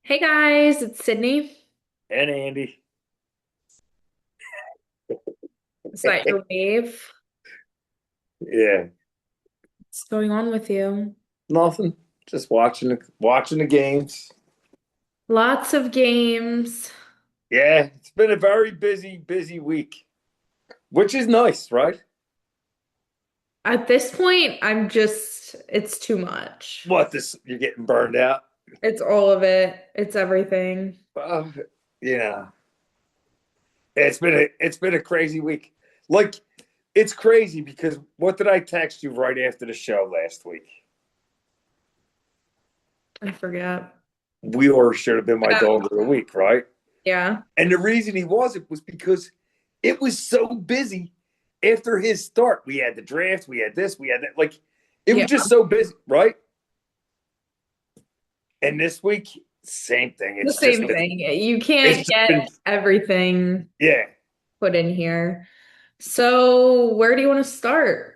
Hey guys, it's Sydney. And Andy. Is that your wave? Yeah, What's going on with you? nothing. Just watching the games. Lots of games. Yeah, it's been a very busy week, which is nice, right? At this point, it's too much. What this you're getting burned out. It's all of it. It's everything. Uh, yeah, it's been a crazy week. Like it's crazy because what did I text you right after the show last week? I forget. Wheeler should have been my Oh, dog of the week, right? yeah. And the reason he wasn't was because it was so busy after his start. We had the draft, we had this, we had that. Like, it was Yeah. just so busy, right? And this week, same thing. The same thing. You It's can't just get been, everything yeah. put in here. So, where do you want to start?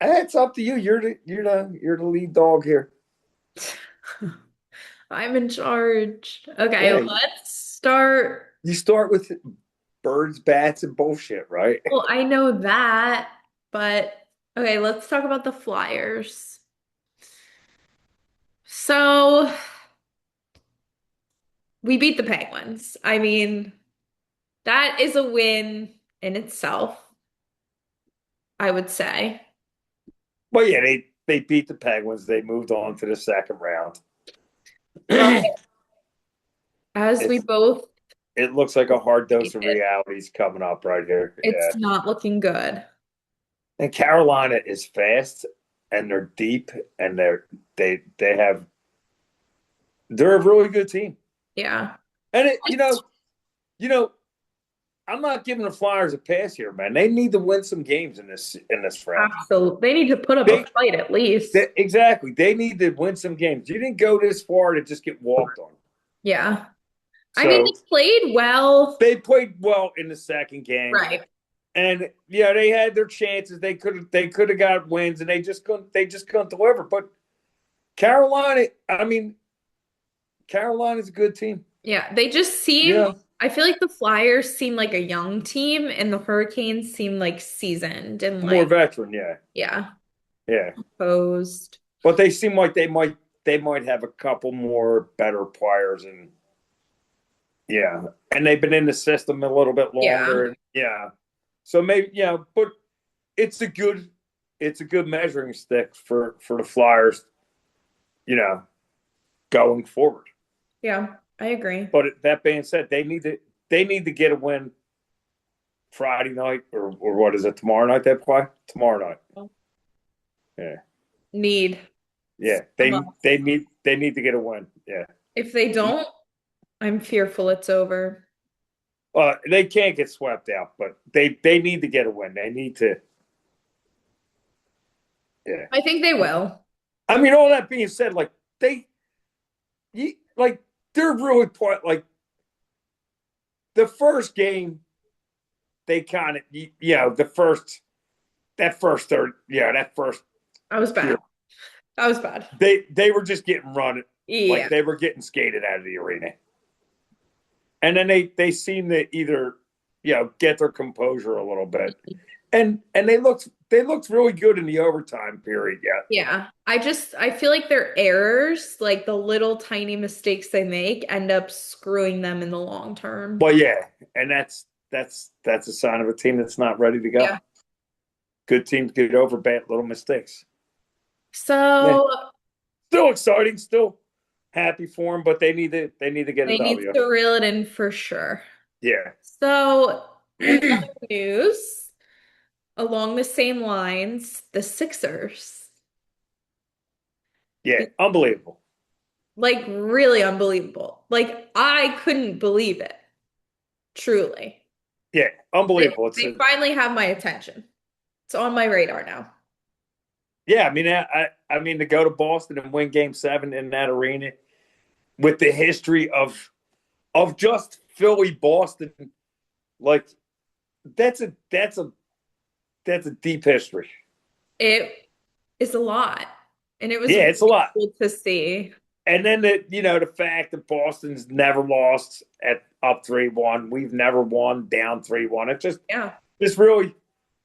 It's up to you. You're the lead dog here. I'm in charge. Okay, Yeah, let's start. you start with birds, bats, and bullshit, right? Well, I know that, but okay, let's talk about the Flyers. So we beat the Penguins. I mean, that is a win in itself, I would say. But yeah, they beat the Penguins. They moved on to the second round. But as we it's both, it looks like a hard dose of stated, reality is coming up right here. Yeah. it's not looking good. And Carolina is fast and they're deep and they're a really good team. Yeah. And you know, I'm not giving the Flyers a pass here, man. They need to win some games in this round. Absolutely. They need to put up a They, fight at least. exactly. They need to win some games. You didn't go this far to just get walked on. Yeah. I mean, they So played well. they played well in the second game. Right. And yeah, they had their chances. They could have got wins and they just couldn't deliver. But Carolina, I mean, Carolina's a good team. Yeah, they just seem, Yeah, I feel like the Flyers seem like a young team and the Hurricanes seem like seasoned and more like, veteran. Yeah, yeah, yeah. posed. But they seem like they might have a couple more better players, and yeah, and they've been in the system a little bit Yeah. longer. And yeah, so maybe yeah, but it's a good it's a good measuring stick for the Flyers, you know, going forward. Yeah, I agree. But that being said, they need to get a win Friday night or what is it tomorrow night they play tomorrow night. Yeah, Need yeah. some They need to get a win. Yeah. If they don't, I'm fearful it's over. They can't get swept out, but they need to get a win. They need to. Yeah. I think they will. I mean, all that being said, like like they're really like the first game. They kind of, that first third, that first That was bad. period, That was bad. they were just getting run, like Yeah. they were getting skated out of the arena, and then they seem to either get their composure a little bit, and they looked really good in the overtime period. Yeah, Yeah. I feel like their errors, like the little tiny mistakes they make, end up screwing them in the long term. but yeah, and that's a sign of a team that's not ready to go. Yeah. Good teams get over bad little mistakes. Yeah, So still exciting, still happy for them, but they need to get a they need W. to reel it in for sure. Yeah, So, in other news, along the same lines, the Sixers, yeah, unbelievable. like really unbelievable. Like I couldn't believe it, truly. Yeah, They, unbelievable. they finally have my attention. It's on my radar now. Yeah. I mean, I mean to go to Boston and win Game 7 in that arena with the history of just Philly Boston, like that's a deep history. It is a lot, and it was Yeah, really it's a lot. cool to see. And then the fact that Boston's never lost at up 3-1. We've never won down 3-1. It Yeah. just really,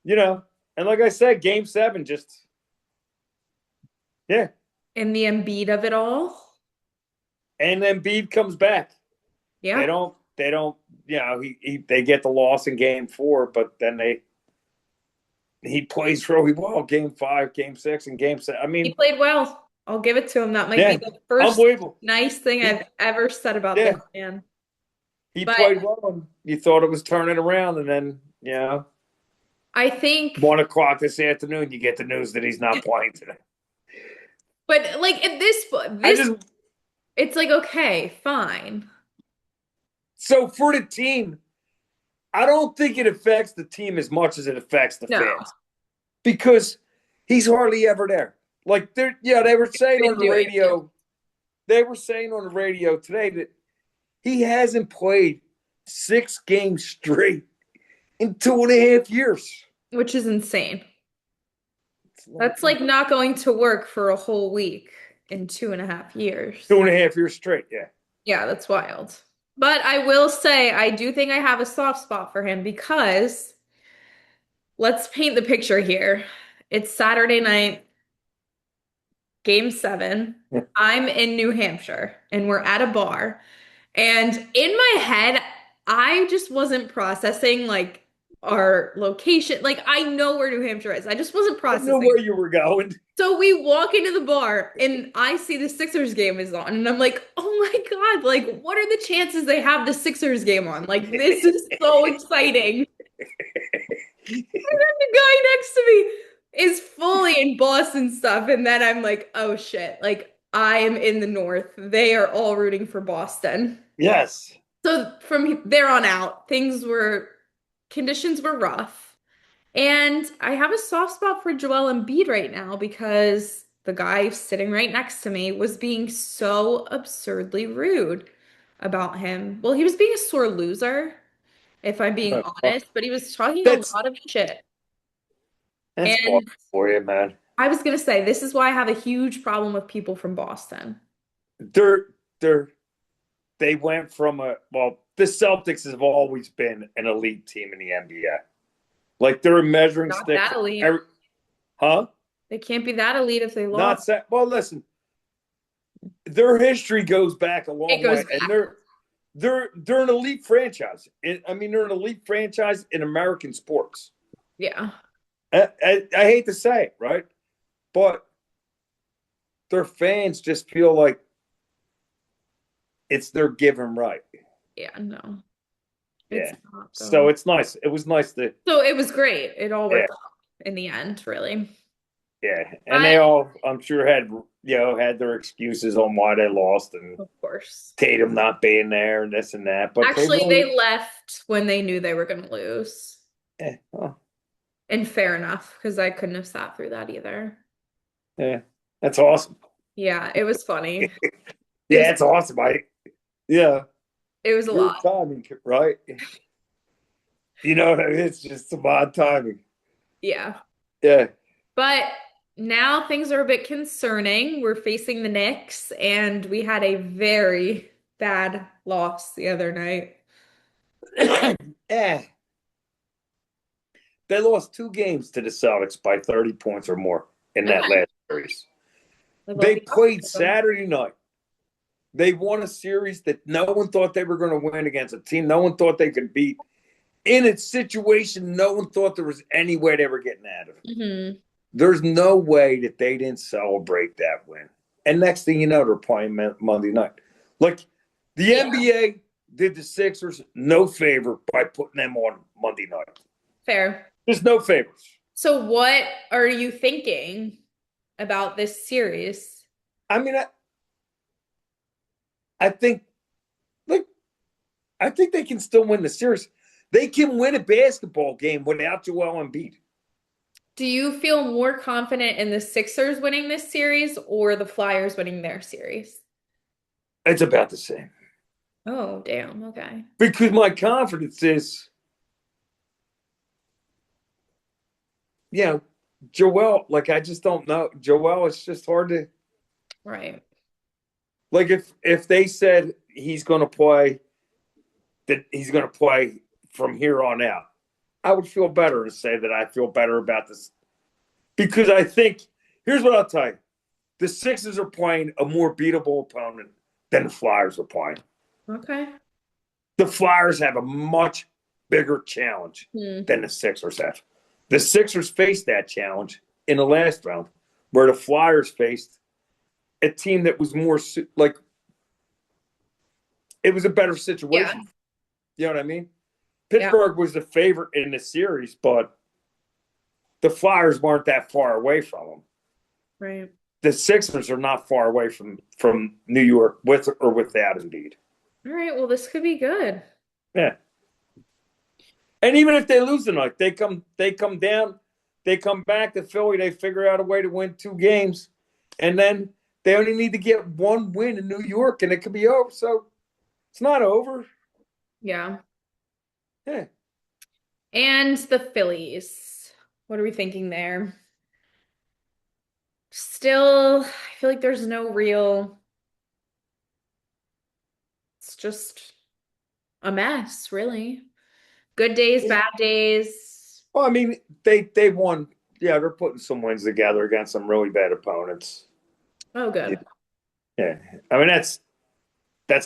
and like I said, game 7 just yeah. And the Embiid of it all. And then Embiid comes back. They Yeah. don't, they get the loss in game 4, but then he plays really well game 5, game 6, and game 7. I He mean, played well. I'll give it to him. That might be yeah, the first unbelievable. nice thing He, I've ever said about this yeah, man. he But played well, and you thought it was turning around, and then, I think, 1 o'clock this afternoon, you get the news that he's not playing today. but like at I this, just it's like, okay, fine. so for the team, I don't think it affects the team as much as it affects the No, fans because he's hardly ever there. Like they were saying been on the doing it, radio, today that he hasn't played 6 games straight in 2.5 years. which is insane. It's like That's like not going to work for a whole week in 2.5 years. 2.5 years straight. Yeah. Yeah, that's wild. But I will say, I do think I have a soft spot for him because let's paint the picture here. It's Saturday night, game 7. I'm in New Hampshire and we're at a bar. And in my head, I just wasn't processing like our location. Like I know where New Hampshire is. I just wasn't I knew processing. where you were going. So we walk into the bar and I see the Sixers game is on and I'm like, "Oh my God, like what are the chances they have the Sixers game on? Like this is so exciting." The guy next to me is fully in Boston stuff and then I'm like, "Oh shit, like I am in the North. They are all rooting for Boston." Yes. So from there on out, conditions were rough. And I have a soft spot for Joel Embiid right now because the guy sitting right next to me was being so absurdly rude about him. Well, he was being a sore loser, if I'm being honest, but he was talking a That's lot of shit. that's awesome And for you, man. I was gonna say, this is why I have a huge problem with people from Boston. They're they're they went from the Celtics have always been an elite team in the NBA. Like they're a measuring Not stick that for elite. huh? They can't be that elite if they Not lost. set. Well, listen, their history goes back a It long goes way, and back. they're an elite franchise. I mean, they're an elite franchise in American sports. Yeah. I hate to say it, right? But their fans just feel like it's their given right. Yeah, no. It's Yeah. not So though. it's nice. It was nice to, So it was great. It all yeah, worked out in the end, really. yeah. And But they all, I'm sure, had their excuses on why they lost and of course. Tatum not being there and this and that. But they Actually, really, they left when they knew they were going to lose. well, And fair enough, because I couldn't have sat through that either. yeah, that's awesome. Yeah, it was funny. It was Yeah, it's awesome. Yeah, it was a weird lot. timing, right? It's just some odd timing. Yeah. Yeah. But now things are a bit concerning. We're facing the Knicks, and we had a very bad loss the other night. Yeah. They lost 2 games to the Celtics by 30 points or more in that Okay. last series. I love They the played optimism. Saturday night. They won a series that no one thought they were going to win against a team no one thought they could beat. In a situation, no one thought there was any way they were getting out of it. Hmm. There's no way that they didn't celebrate that win. And next thing you know, they're playing Monday night. Like the Yeah, NBA did the Sixers no favor by putting them on Monday night. fair. There's no favors. So what are you thinking about this series? I mean, I think, like, I think they can still win the series. They can win a basketball game without Joel Embiid. Do you feel more confident in the Sixers winning this series or the Flyers winning their series? It's about the same Oh, damn. Okay. because my confidence is, you know, Joel. Like I just don't know Joel. It's just hard to. Right. Like if they said he's going to play, that he's going to play from here on out, I would feel better to say that I feel better about this because I think here's what I'll tell you: the Sixers are playing a more beatable opponent than the Flyers are playing. Okay. The Flyers have a much bigger challenge Hmm. than the Sixers have. The Sixers faced that challenge in the last round, where the Flyers faced a team that was more like it was a better Yeah. situation. You know what I mean? Yeah. Pittsburgh was the favorite in the series, but the Flyers weren't that far away from them. Right. The Sixers are not far away from New York with or without Embiid. All right. Well, this could be good. Yeah, and even if they lose tonight, they come down, they come back to Philly, they figure out a way to win 2 games, and then they only need to get one win in New York, and it could be over. So it's not over. Yeah. Yeah. And the Phillies. What are we thinking there? Still, I feel like there's no real, it's just a mess, really. Good days, bad days. Well, I mean, they won. Yeah, they're putting some wins together against some really bad opponents. Oh, Yeah, good. yeah. I mean, that's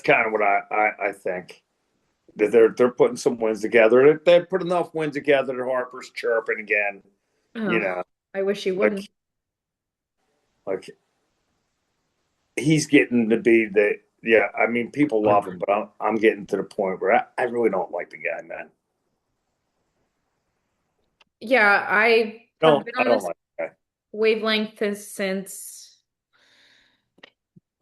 kind of what I think that they're putting some wins together. They put enough wins together that Harper's chirping again. You Oh, know, I wish you like wouldn't. like he's getting to be the yeah. I mean, people love him, but I'm getting to the point where I really don't like the guy, man. Yeah, I have been I on don't this like the guy. wavelength since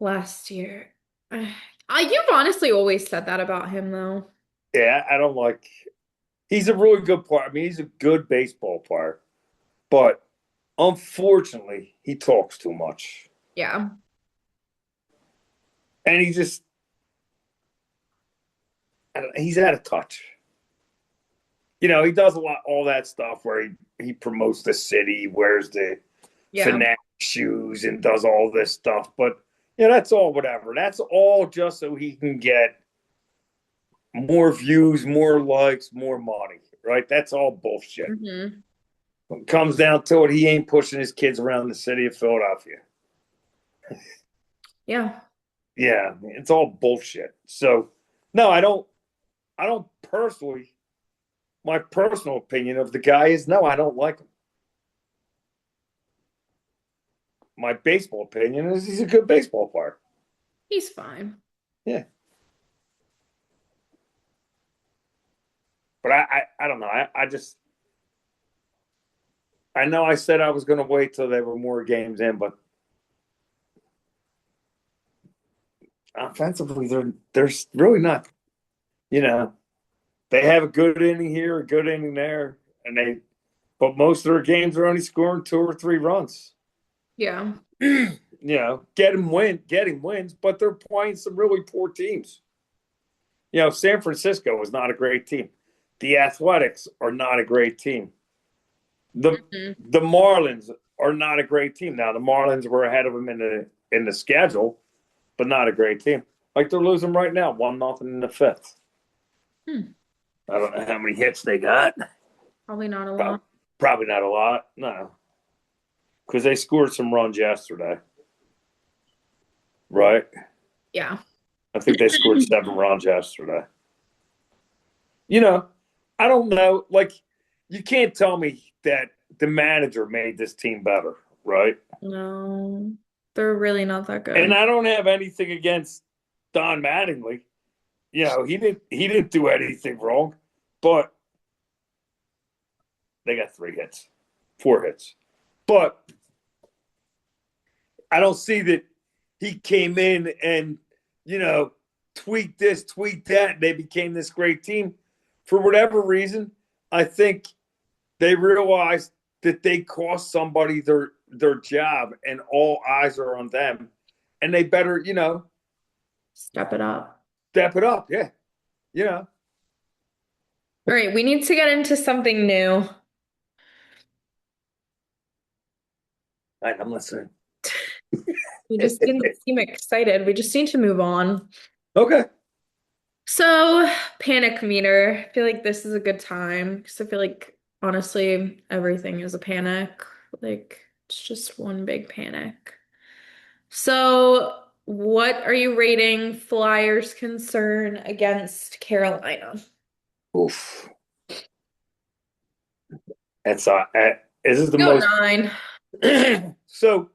last year. You've honestly always said that about him, though. Yeah, I don't like. He's a really good player. I mean, he's a good baseball player, but unfortunately, he talks too much, Yeah. and he's out of touch. You know, he does a lot all that stuff where he promotes the city, wears the Yeah. fanatic shoes, and does all this stuff. But yeah, that's all whatever. That's all just so he can get more views, more likes, more money. Right? That's all bullshit. Hmm. When it comes down to it, he ain't pushing his kids around the city of Philadelphia. Yeah. Yeah, it's all bullshit. So no, I don't personally. My personal opinion of the guy is no, I don't like him. My baseball opinion is he's a good baseball player. He's fine. Yeah, but I don't know. I just I know I said I was going to wait till there were more games in, but offensively there's really not. You know, they have a good inning here, a good inning there, and they but most of their games are only scoring 2 or 3 runs. Yeah. You know, getting wins, but they're playing some really poor teams. You know, San Francisco is not a great team. The Athletics are not a great team. The Hmm. the Marlins are not a great team. Now the Marlins were ahead of them in the schedule, but not a great team. Like they're losing right now, 1-0 in the fifth. Hmm. I don't know how many hits they got. Probably not a Probably, lot. probably not a lot. No, because they scored some runs yesterday, right? Yeah. I think they scored 7 runs yesterday. You know, I don't know. Like, you can't tell me that the manager made this team better, right? No, they're really not that And good. I don't have anything against Don Mattingly. You know, he didn't do anything wrong, but they got 3 hits, 4 hits. But I don't see that he came in and, you know, tweak this, tweak that, and they became this great team. For whatever reason, I think they realized that they cost somebody their job and all eyes are on them. And they better, you know, Step it up. step it up. Yeah. You know. All right, we need to get into something new. Right, I'm listening. You just didn't seem excited. We just need to move on. Okay. So, panic meter. I feel like this is a good time because I feel like honestly, everything is a panic. Like, it's just one big panic. So, what are you rating Flyers' concern against Carolina? Oof. That's this is the Go most. 9. So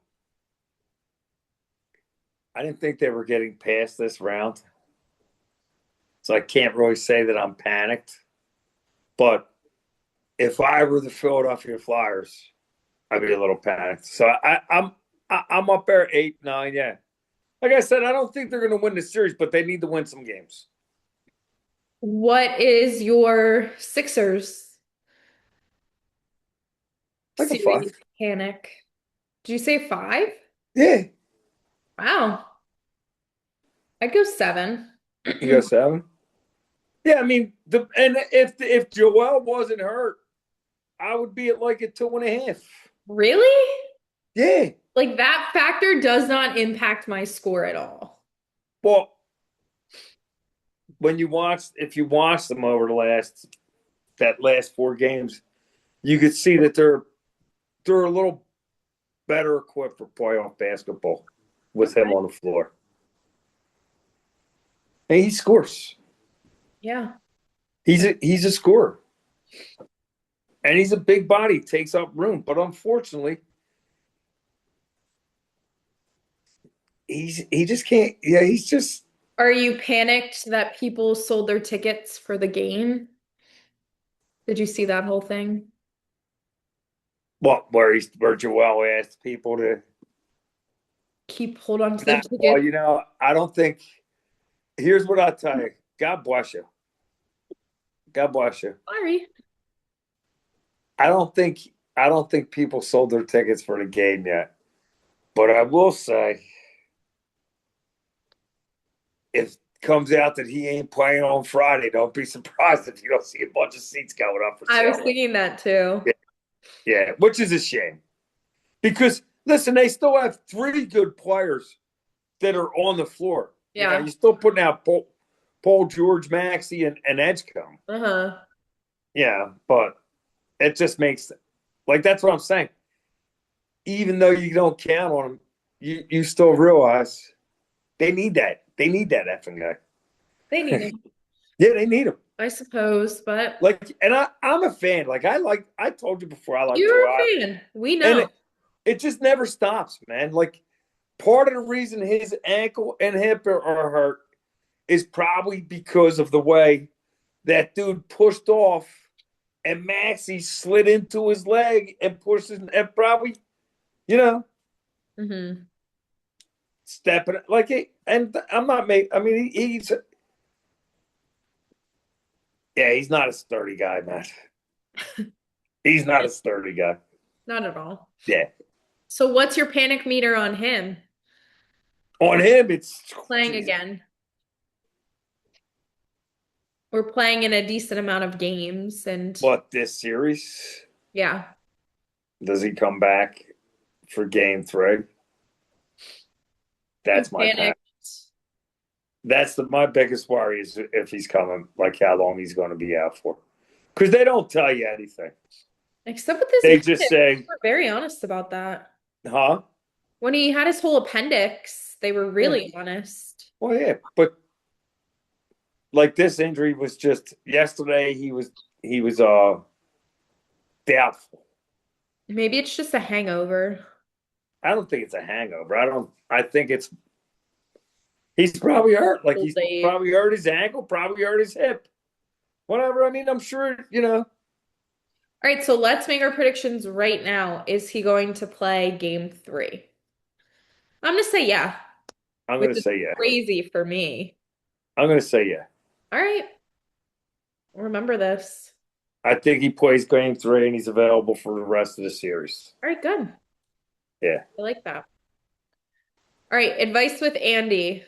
I didn't think they were getting past this round, so I can't really say that I'm panicked. But if I were the Philadelphia Flyers, I'd be a little panicked. So I'm up there 8, 9. Yeah, like I said, I don't think they're going to win the series, but they need to win some games. What is your Sixers Like a 5. series panic? Did you say 5? Yeah, Wow. I'd go 7. you got 7. Yeah, I mean and if Joel wasn't hurt, I would be at like a 2.5. Really? Yeah. Like that factor does not impact my score at all. Well, when you watch, if you watch them over that last 4 games, you could see that they're a little better equipped for playoff basketball with him Okay. on the floor. And he scores. Yeah. He's a scorer. And he's a big body, takes up room. But unfortunately, he just can't. Yeah, he's just Are you panicked that people sold their tickets for the game? Did you see that whole thing? where Joel asked people to Hold on to their well, tickets. I don't think here's what I'll tell you. God bless you. God bless you. Sorry. I don't think I don't think people sold their tickets for the game yet. But I will say, if it comes out that he ain't playing on Friday, don't be surprised if you don't see a bunch of seats going up for I was sale. thinking that too. Yeah, yeah, which is a shame. Because listen, they still have 3 good players that are on the floor. Yeah. You're still putting out Paul George, Maxey, and Edgecombe. Uh-huh. Yeah, but it just makes like that's what I'm saying. Even though you don't count on them, you still realize they need that. They need that effing They need guy. him, Yeah, they need him. I suppose, but And I'm a fan. I told you before, I like you're Joel, a fan. We and know. it just never stops, man. Like part of the reason his ankle and hip are hurt is probably because of the way that dude pushed off and Maxie slid into his leg and pushed his, and probably, you know, Hmm. stepping like it. And I'm not making, I mean, he's not a sturdy guy, man. He's not a sturdy guy. Not at all. Yeah. So what's your panic meter on him On him, it's, playing geez, again? We're playing in a decent amount of games and what, this series? yeah. Does he come back for game 3? You That's my pack. panicked. That's my biggest worry is if he's coming, like how long he's going to be out for. Because they don't tell you anything. Except with this They just appendix, say, we're very honest about that. huh? When he had his whole appendix, they were Yeah. really honest. Well, yeah. But like this injury was just yesterday, he was doubtful. Maybe it's just a hangover. I don't think it's a hangover. I think he's probably hurt. Like Old he's age. probably hurt his ankle, probably hurt his hip. Whatever. I mean, I'm sure. All right, so let's make our predictions right now. Is he going to play game 3? I'm gonna say yeah, I'm which going to is say yeah. crazy for me. I'm going to say yeah. All right, remember this. I think he plays game 3 and he's available for the rest of the series. All right, good. Yeah. I like that. All right, advice with Andy.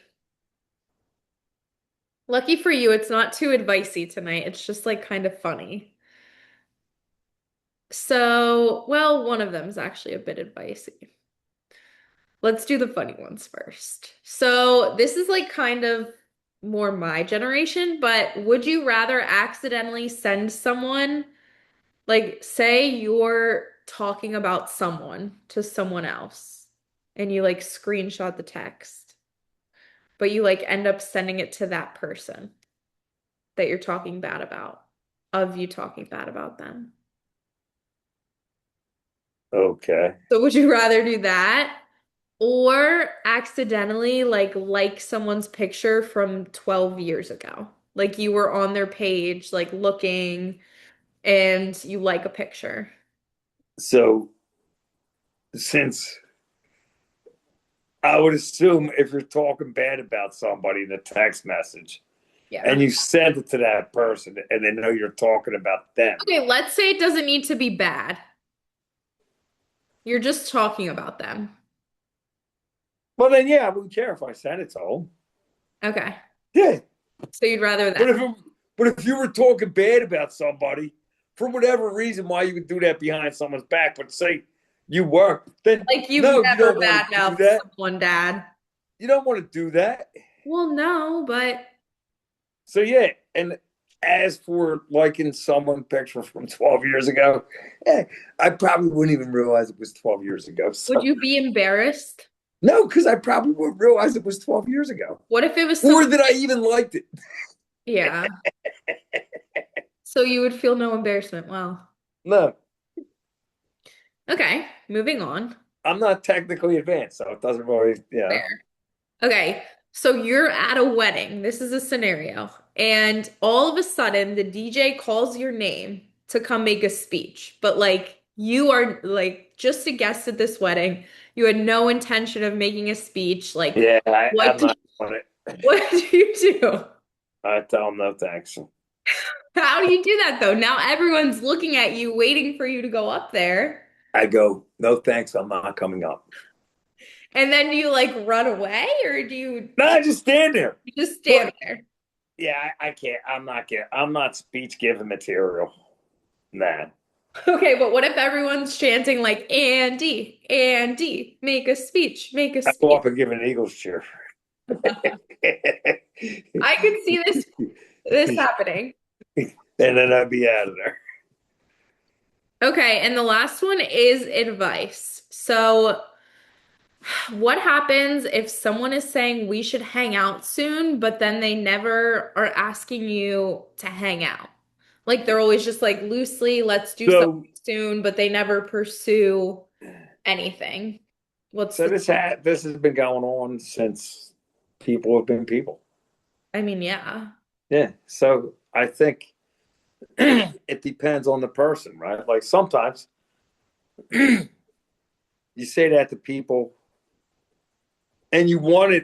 Lucky for you, it's not too advicey tonight. It's just like kind of funny. So, well, one of them is actually a bit advicey. let's do the funny ones first. So this is like kind of more my generation, but would you rather accidentally send someone, like say you're talking about someone to someone else and you like screenshot the text, but you like end up sending it to that person that you're talking bad about, of you talking bad about them. Okay. So would you rather do that or accidentally like someone's picture from 12 years ago? Like you were on their page like looking and you like a picture. So since I would assume if you're talking bad about somebody in a text message and Yeah. you send it to that person and they know you're talking about them, Okay, let's say it doesn't need to be bad. You're just talking about them. well then yeah, I wouldn't care if I sent it to them. Okay. Yeah. So you'd rather But that. if you were talking bad about somebody for whatever reason, why you would do that behind someone's back, but say you were, then Like you've no, you never don't want to do badmouthed that. someone, Dad. You don't want to do that. Well, no, but So yeah, and as for liking someone picture from 12 years ago, eh, I probably wouldn't even realize it was 12 years ago. would So you be embarrassed? no, because I probably wouldn't realize it was 12 years ago. What if it was Or someone? that I even liked it. Yeah. So you would feel no embarrassment. Well, No, okay, moving on. I'm not technically advanced, so it doesn't really, Fair. Okay, so you're at a wedding. This is a scenario. And all of a sudden, the DJ calls your name to come make a speech. But like you are like just a guest at this wedding. You had no intention of making a speech. Like, yeah, what I'm do, not on it. what do you do? I tell them no thanks. How do you do that though? Now everyone's looking at you, waiting for you to go up there. I go, no thanks, I'm not coming up. And then do you like run away or do you No, I just stand there. you just stand But there? yeah, I can't. I'm not speech giving material. Nah. Okay, but what if everyone's chanting like Andy, Andy, make a speech, make a I go speech. up and give an Eagles cheer. I could see this happening. And then I'd be out of there. Okay, and the last one is advice. So, what happens if someone is saying we should hang out soon, but then they never are asking you to hang out? Like they're always just like loosely, let's do something So soon, but they never pursue anything. What's so the, this has been going on since people have been people. I mean, yeah. Yeah. So I think it depends on the person, right? Like sometimes you say that to people and you want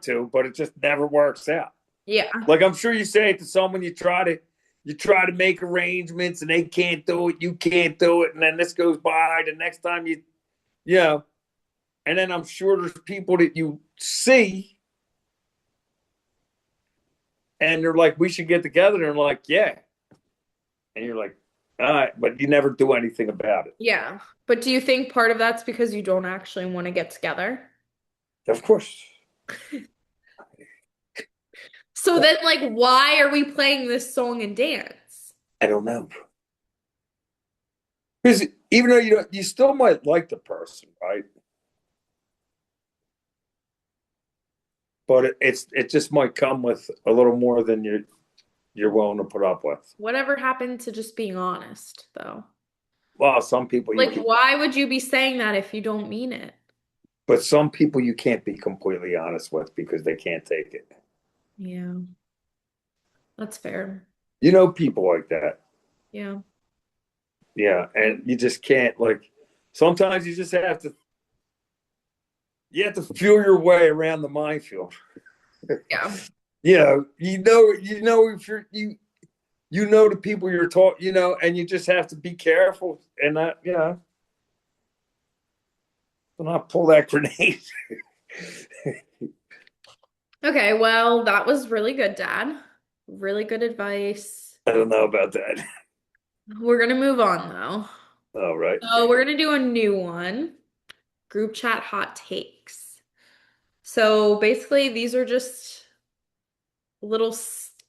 to, but it just never works out. Yeah. Like I'm sure you say it to someone, you try to make arrangements and they can't do it, you can't do it, and then this goes by. The next time you know, and then I'm sure there's people that you see and they're like, we should get together, and they're like, yeah, and you're like, all right, but you never do anything about it. Yeah. But do you think part of that's because you don't actually want to get together? Of course, So then, like, why are we playing this song and dance? I don't know because even though you still might like the person, right? But it just might come with a little more than you're willing to put up with. Whatever happened to just being honest, though? Well, some people you Like, can, why would you be saying that if you don't mean it? but some people you can't be completely honest with because they can't take it. Yeah, that's fair. You know, people like that. Yeah. Yeah, and you just can't like. Sometimes you have to feel your way around the minefield. Yeah. If you know the people you're talking, and you just have to be careful and not, not pull that grenade. Okay, well, that was really good, Dad. Really good advice. I don't know about that. We're gonna move on though. All right. So we're gonna do a new one. group chat hot takes. So basically, these are just little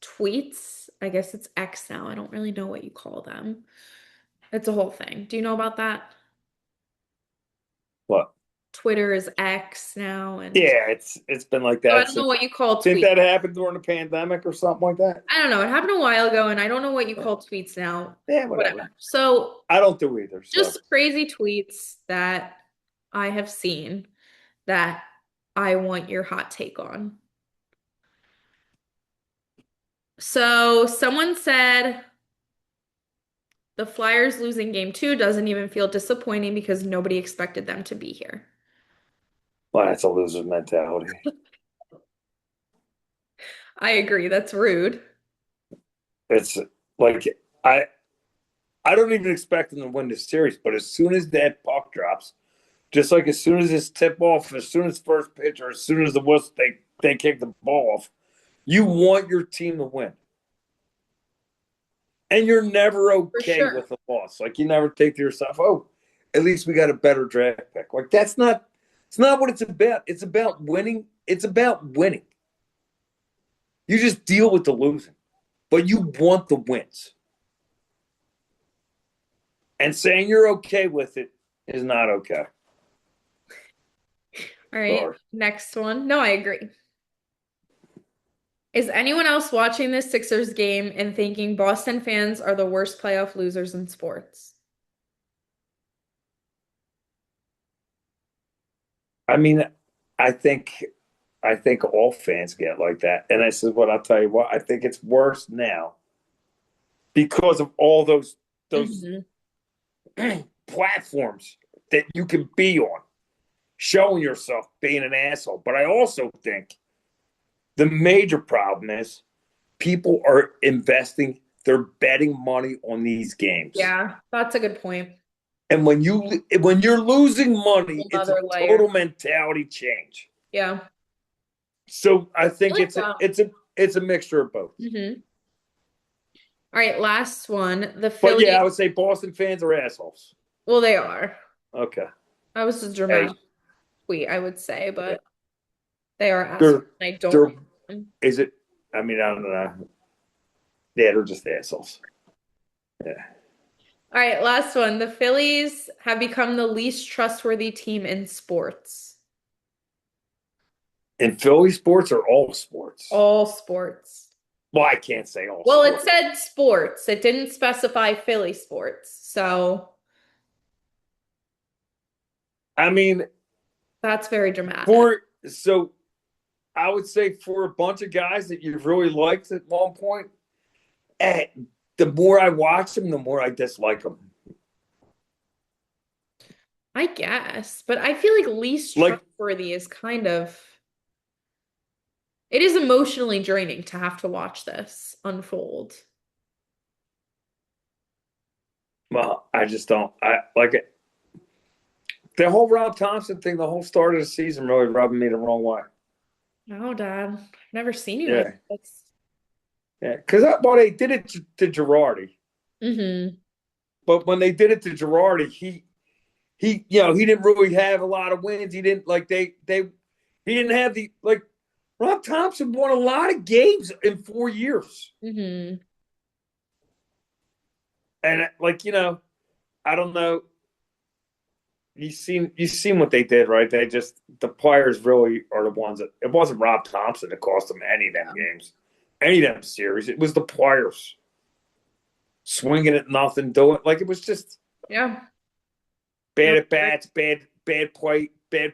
tweets. I guess it's X now. I don't really know what you call them. It's a whole thing. Do you know about that? What? Twitter is X now, and Yeah, it's been like so I that don't know since. what you call Didn't tweets. that happen during the pandemic or something like that? I don't know. It happened a while ago, and I don't know what you call tweets now. Yeah, whatever. Whatever. So I don't do either. So just crazy tweets that I have seen that I want your hot take on. So someone said the Flyers losing game two doesn't even feel disappointing because nobody expected them to be here. well, that's a loser mentality. I agree. That's rude. It's like I I don't even expect them to win this series, but as soon as that puck drops, just like as soon as this tip off, as soon as first pitch, or as soon as the whistle they kick the ball off, you want your team to win. And you're never For okay sure. with a loss. Like you never think to yourself, "Oh, at least we got a better draft pick." Like that's not. It's not what it's about. It's about winning. It's about winning. You just deal with the losing, but you want the wins. And saying you're okay with it is not okay. All right. Sorry. Next one. No, I agree. Is anyone else watching this Sixers game and thinking Boston fans are the worst playoff losers in sports? I mean, I think I think all fans get like that. And I said, "What I'll tell you what, I think it's worse now because of all those Hmm. platforms that you can be on, showing yourself being an asshole." But I also think the major problem is people are investing, they're betting money on these games. Yeah, that's a good point. And when you're losing money, it's a Another layer. total mentality change. Yeah. So I I think like that. it's a mixture of both. Hmm. All right, last one. The But yeah, Phillies. I would say Boston fans are assholes. Well, they are. Okay. That was a Hey, dramatic tweet, I would say, but they are assholes. they're And I don't they're like them. is it I mean, I don't know. Yeah, they're just assholes. Yeah. All right, last one. The Phillies have become the least trustworthy team in sports. In Philly sports or all sports? All sports. Well, I can't say all Well, it sports. said sports. It didn't specify Philly sports. So I mean, that's very dramatic. for so I would say for a bunch of guys that you've really liked at one point, eh, the more I watch them, the more I dislike them. I guess, but I feel like least Like, trustworthy is kind of it is emotionally draining to have to watch this unfold. well, I just don't. I like it. The whole Rob Thompson thing, the whole start of the season really rubbed me the wrong way. No, Dad. I've never seen you like Yeah. this. Yeah. Because, well, they did it to Girardi. Mm-hmm. But when they did it to Girardi, he didn't really have a lot of wins. He didn't like he didn't have the like Rob Thompson won a lot of games in 4 years. Mm-hmm. And I don't know. You seen what they did, right? The players really are the ones that it wasn't Rob Thompson that cost them any of them games, any of them series. It was the players swinging at nothing, doing like it was just Yeah. bad No, at bats, bad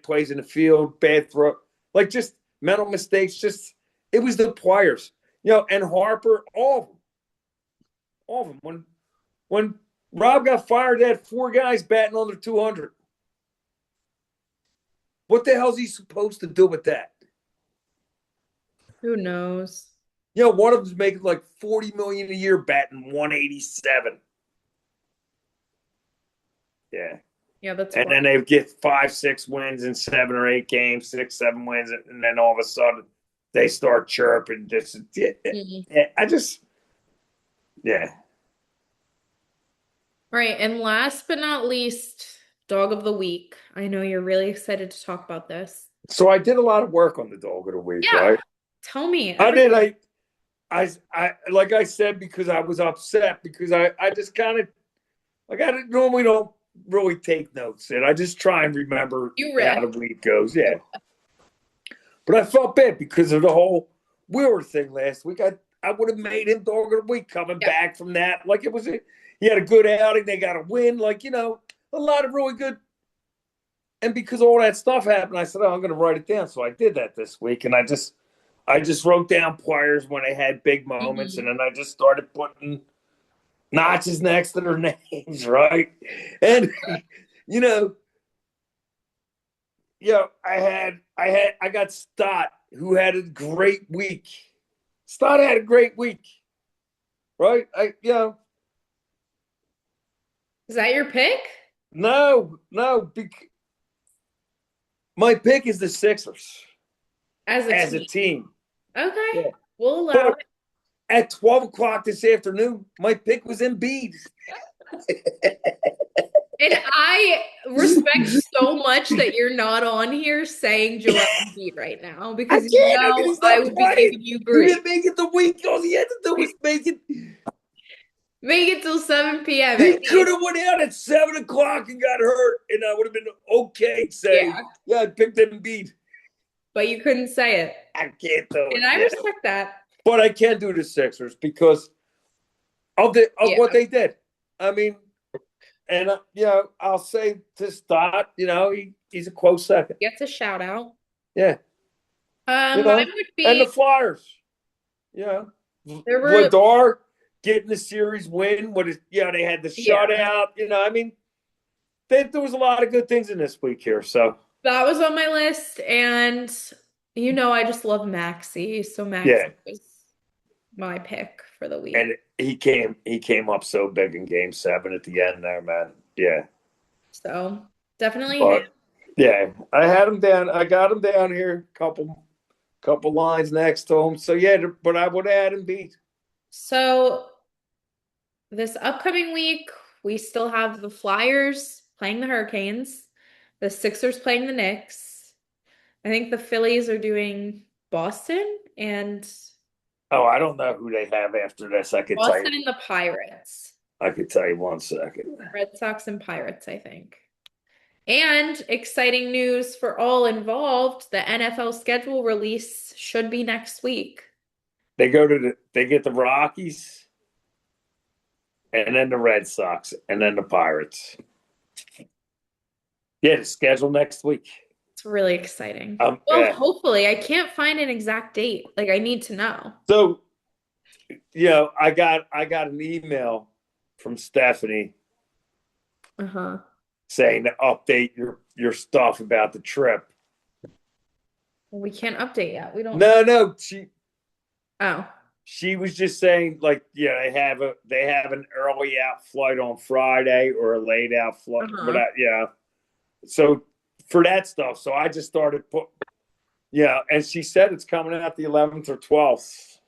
plays in the field, bad throw, like just mental mistakes. Just it was the players, and Harper, all of them. When Rob got fired, they had four guys batting under 200. What the hell's he supposed to do with that? who knows? One of them's making like 40 million a year batting 187. Yeah. Yeah, that's And wild. then they get 5, 6 wins in 7 or 8 games, 6, 7 wins, and then all of a sudden they start chirping. This, yeah, Mhm. yeah, yeah. All right, and last but not least, Dog of the week. I know you're really excited to talk about this. So I did a lot of work on the dog of the week, Yeah. right? Tell me I everything. did. I like I said because I was upset because I just kind of like I normally don't really take notes and I just try and remember You how riff. the week goes. Yeah, but I felt bad because of the whole Wheeler thing last week. I would have made him dog of the week coming Yeah. back from that. Like he had a good outing. They got a win. Like a lot of really good. And because all that stuff happened, I said, "Oh, I'm going to write it down." So I did that this week, and I just wrote down players when they had big moments, and Mhm. then I just started putting notches next to their names, right? And you know, I got Stott who had a great week. Stott had a great week, right? Is that your pick? No, my pick is the Sixers As a as a team. team. Okay. Yeah, We'll allow but at 12 o'clock this afternoon, my pick was Embiid. And I respect so much that you're not on here saying Joel Embiid right now I because you can't. I mean, know he's I not would be playing. giving you He grief. didn't make it the week. All he had to do was make it. Make it till 7 p.m. He at could least. have went out at 7 o'clock and got hurt, and I would have been okay. Say, Yeah, yeah, I picked Embiid. but you couldn't say it. I can't do it. And I Yeah, respect that. but I can do the Sixers because of Yeah. what they did. I mean, and I'll say to Stott, he's a close second. Gets a shout out. Yeah, Mine would and the be Flyers. Yeah, there were Vladar getting the series win. They had the yeah, shutout. I mean, there was a lot of good things in this week here. So that was on my list. And I just love Maxi. So Maxi yeah, was my pick for the week. and he came up so big in Game 7 at the end there, man. Yeah, So definitely him. but yeah, I had him down. I got him down here, couple lines next to him. So yeah, but I would add him beat. So this upcoming week, we still have the Flyers playing the Hurricanes, the Sixers playing the Knicks. I think the Phillies are doing Boston and Oh, I don't know who they have after this. I could tell you. Boston and the Pirates. I could tell you 1 second. Red Sox and Pirates, I think. And exciting news for all involved, the NFL schedule release should be next week. They get the Rockies, and then the Red Sox, and then the Pirates. Yeah, the schedule next week. It's really exciting. Well, Yeah. hopefully, I can't find an exact date. Like, I need to know. So, I got an email from Stephanie Uh-huh. saying to update your stuff about the trip. Well, we can't update yet. We don't know. No, Oh. she was just saying like they have an early out flight on Friday or a late out flight, but Uh-huh. So for that stuff, so I just started and she said it's coming out the 11th or 12th.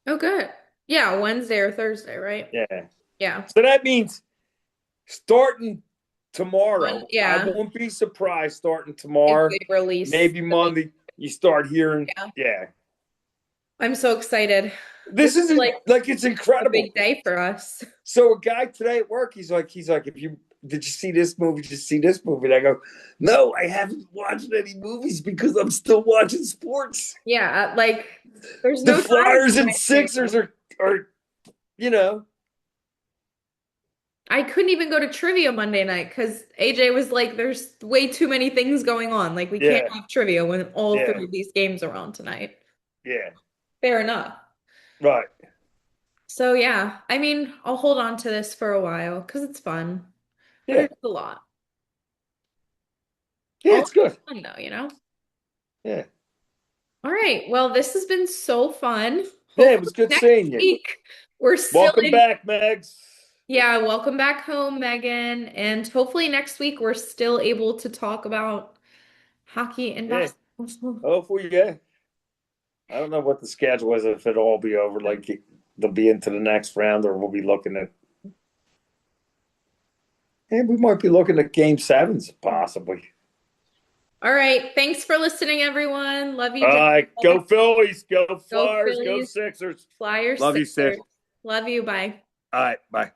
Oh, good. Yeah, Wednesday or Thursday, right? Yeah. Yeah. So that means starting tomorrow, I Yeah. won't be surprised starting If tomorrow, they release. maybe Monday, you start hearing, Yeah. yeah. I'm so excited. This This is is like it's a incredible. big day for us. So a guy today at work, he's like, did you see this movie? Did you see this movie? And I go, no, I haven't watched any movies because I'm still watching sports. Yeah, there's The no time Flyers for and anything Sixers else. are you know, I couldn't even go to trivia Monday night because AJ was like, there's way too many things going on. Like, we can't yeah, have trivia when all yeah, three of these games are on tonight. yeah, Fair enough. right. So, yeah, I mean, I'll hold on to this for a while because it's fun, but Yeah, it's a lot. yeah, All it's good. fun, though. Yeah, All right. Well, this has been so fun. yeah, it Hopefully was good next seeing you. week we're still Welcome in. back, Megs. Yeah, welcome back home, Megan. And hopefully next week we're still able to talk about hockey and Yeah, basketball. hopefully, yeah. I don't know what the schedule is if it'll all be over. Like they'll be into the next round, or we'll be looking at And we might be looking at game sevens, possibly. All right. Thanks for listening, everyone. Love you, All Jeff. right, go Phillies, go Go Flyers, go Phillies, Sixers. Flyers, Love you, Sid. Sixers. Love you. Bye. All right, bye.